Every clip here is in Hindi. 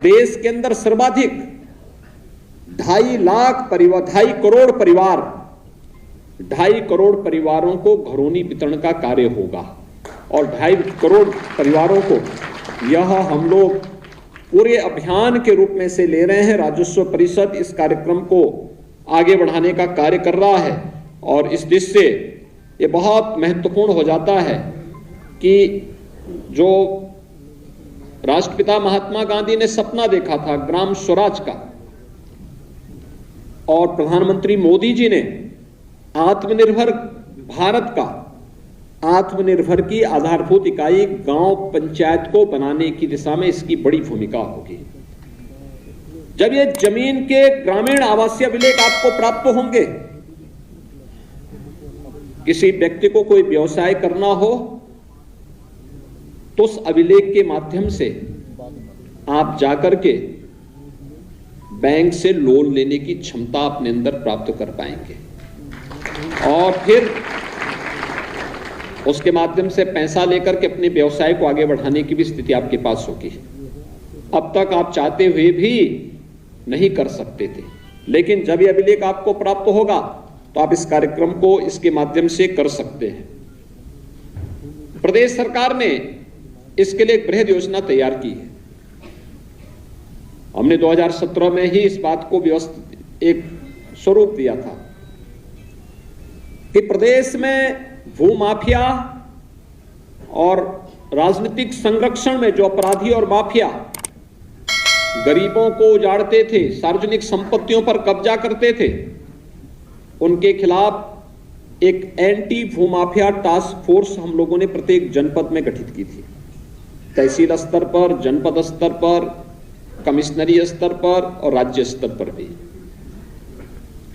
देश के अंदर सर्वाधिक 2.5 करोड़ परिवारों को घरौनी वितरण का कार्य होगा और 2.5 करोड़ परिवारों को यह हम लोग पूरे अभियान के रूप में से ले रहे हैं। राजस्व परिषद इस कार्यक्रम को आगे बढ़ाने का कार्य कर रहा है और इस दृष्टि से ये बहुत महत्वपूर्ण हो जाता है कि जो राष्ट्रपिता महात्मा गांधी ने सपना देखा था ग्राम स्वराज का और प्रधानमंत्री मोदी जी ने आत्मनिर्भर भारत का आत्मनिर्भर की आधारभूत इकाई गांव पंचायत को बनाने की दिशा में इसकी बड़ी भूमिका होगी। जब ये जमीन के ग्रामीण आवासीय अभिलेख आपको प्राप्त होंगे, किसी व्यक्ति को कोई व्यवसाय करना हो तो उस अभिलेख के माध्यम से आप जाकर के बैंक से लोन लेने की क्षमता अपने अंदर प्राप्त कर पाएंगे और फिर उसके माध्यम से पैसा लेकर के अपने व्यवसाय को आगे बढ़ाने की भी स्थिति आपके पास होगी। अब तक आप चाहते हुए भी नहीं कर सकते थे, लेकिन जब यह अभिलेख आपको प्राप्त होगा तो आप इस कार्यक्रम को इसके माध्यम से कर सकते हैं। प्रदेश सरकार ने इसके लिए एक बृहद योजना तैयार की है। हमने 2017 में ही इस बात को व्यवस्थित एक स्वरूप दिया था कि प्रदेश में भूमाफिया और राजनीतिक संरक्षण में जो अपराधी और माफिया गरीबों को उजाड़ते थे, सार्वजनिक संपत्तियों पर कब्जा करते थे, उनके खिलाफ एक एंटी भूमाफिया टास्क फोर्स हम लोगों ने प्रत्येक जनपद में गठित की थी। तहसील स्तर पर, जनपद स्तर पर, कमिश्नरी स्तर पर और राज्य स्तर पर भी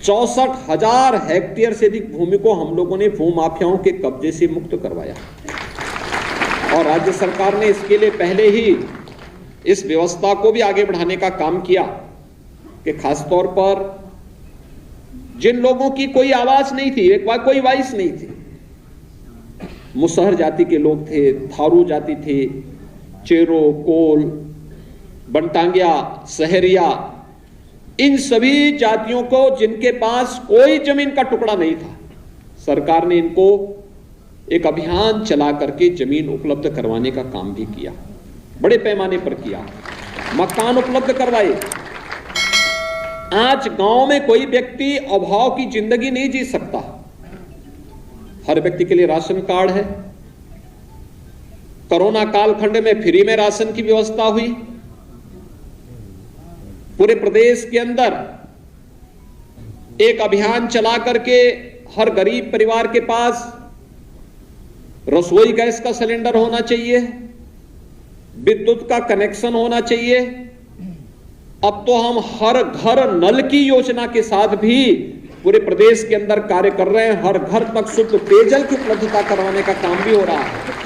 64,000 हेक्टेयर से अधिक भूमि को हम लोगों ने भूमाफियाओं के कब्जे से मुक्त करवाया और राज्य सरकार ने इसके लिए पहले ही इस व्यवस्था को भी आगे बढ़ाने का काम किया कि खासतौर पर जिन लोगों की कोई आवाज नहीं थी, कोई वॉइस नहीं थी, मुसहर जाति के लोग थे, थारू जाति थे, चेरो, कोल, बनटांगिया, सहरिया, इन सभी जातियों को जिनके पास कोई जमीन का टुकड़ा नहीं था, सरकार ने इनको एक अभियान चला करके जमीन उपलब्ध करवाने का काम भी किया, बड़े पैमाने पर किया, मकान उपलब्ध करवाए। आज गांव में कोई व्यक्ति अभाव की जिंदगी नहीं जी सकता। हर व्यक्ति के लिए राशन कार्ड है। कोरोना कालखंड में फ्री में राशन की व्यवस्था हुई। पूरे प्रदेश के अंदर एक अभियान चला करके हर गरीब परिवार के पास रसोई गैस का सिलेंडर होना चाहिए, विद्युत का कनेक्शन होना चाहिए। अब तो हम हर घर नल की योजना के साथ भी पूरे प्रदेश के अंदर कार्य कर रहे हैं। हर घर तक शुद्ध पेयजल की उपलब्धता करवाने का काम भी हो रहा है।